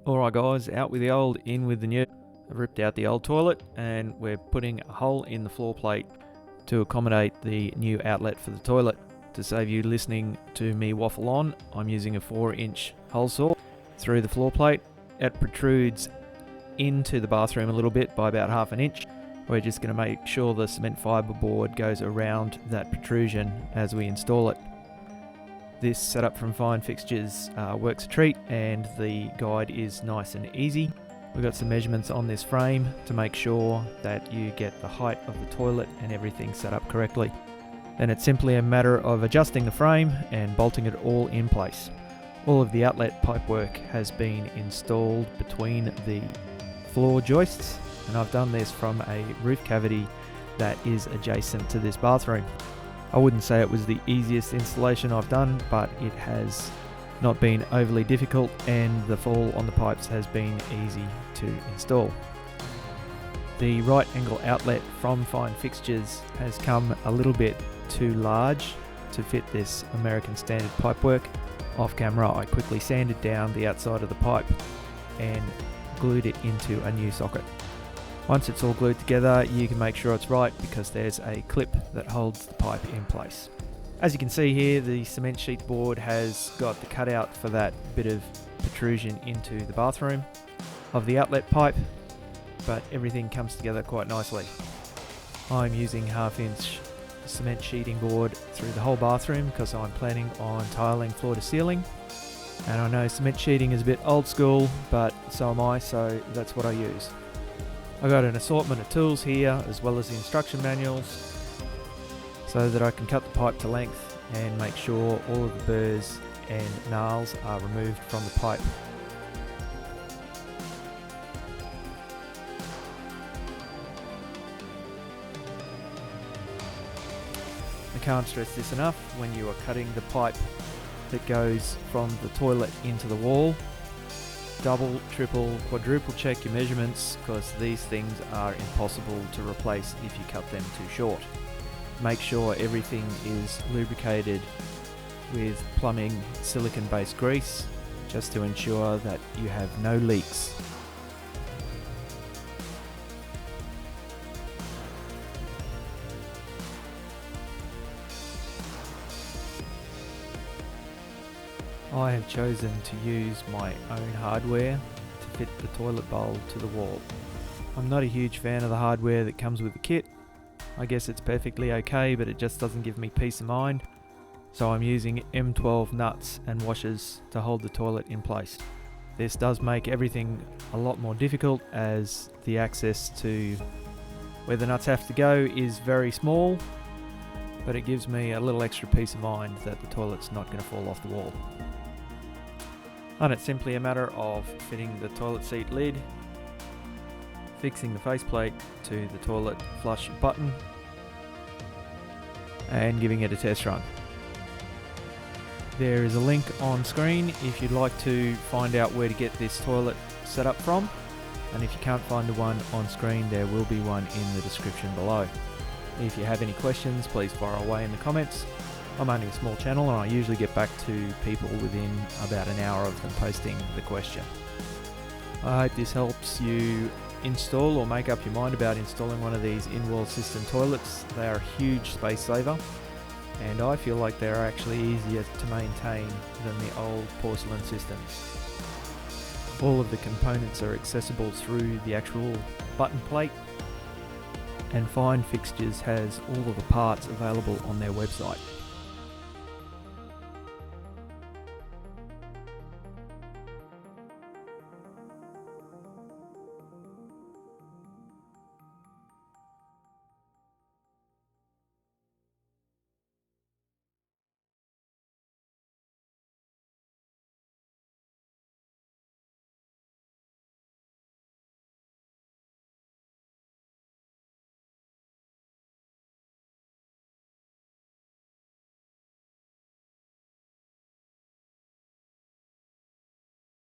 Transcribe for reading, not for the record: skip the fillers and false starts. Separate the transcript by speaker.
Speaker 1: Alright guys, out with the old, in with the new. I've ripped out the old toilet and we're putting a hole in the floor plate to accommodate the new outlet for the toilet. To save you listening to me waffle on, I'm using a 4-inch hole saw through the floor plate. It protrudes into the bathroom a little bit by about ½ an inch. We're just going to make sure the cement fibre board goes around that protrusion as we install it. This setup from Fine Fixtures works a treat, and the guide is nice and easy. We've got some measurements on this frame to make sure that you get the height of the toilet and everything set up correctly. Then it's simply a matter of adjusting the frame and bolting it all in place. All of the outlet pipework has been installed between the floor joists, and I've done this from a roof cavity that is adjacent to this bathroom. I wouldn't say it was the easiest installation I've done, but it has not been overly difficult, and the fall on the pipes has been easy to install. The right angle outlet from Fine Fixtures has come a little bit too large to fit this American standard pipework. Off camera, I quickly sanded down the outside of the pipe and glued it into a new socket. Once it's all glued together, you can make sure it's right because there's a clip that holds the pipe in place. As you can see here, the cement sheet board has got the cutout for that bit of protrusion into the bathroom of the outlet pipe, but everything comes together quite nicely. I'm using 1/2-inch cement sheeting board through the whole bathroom because I'm planning on tiling floor to ceiling. And I know cement sheeting is a bit old school, but so am I, so that's what I use. I've got an assortment of tools here as well as the instruction manuals so that I can cut the pipe to length and make sure all of the burrs and nails are removed from the pipe. I can't stress this enough: when you are cutting the pipe that goes from the toilet into the wall, double, triple, quadruple check your measurements, because these things are impossible to replace if you cut them too short. Make sure everything is lubricated with plumbing silicone-based grease, just to ensure that you have no leaks. I have chosen to use my own hardware to fit the toilet bowl to the wall. I'm not a huge fan of the hardware that comes with the kit. I guess it's perfectly okay, but it just doesn't give me peace of mind. So I'm using M12 nuts and washers to hold the toilet in place. This does make everything a lot more difficult, as the access to where the nuts have to go is very small, but it gives me a little extra peace of mind that the toilet's not going to fall off the wall. And it's simply a matter of fitting the toilet seat lid, fixing the faceplate to the toilet flush button, and giving it a test run. There is a link on screen if you'd like to find out where to get this toilet set up from, and if you can't find the one on screen, there will be one in the description below. If you have any questions, please fire away in the comments. I'm only a small channel and I usually get back to people within about an hour of them posting the question. I hope this helps you install or make up your mind about installing one of these in-wall cistern toilets. They are a huge space saver, and I feel like they're actually easier to maintain than the old porcelain cisterns. All of the components are accessible through the actual button plate, and Fine Fixtures has all of the parts available on their website.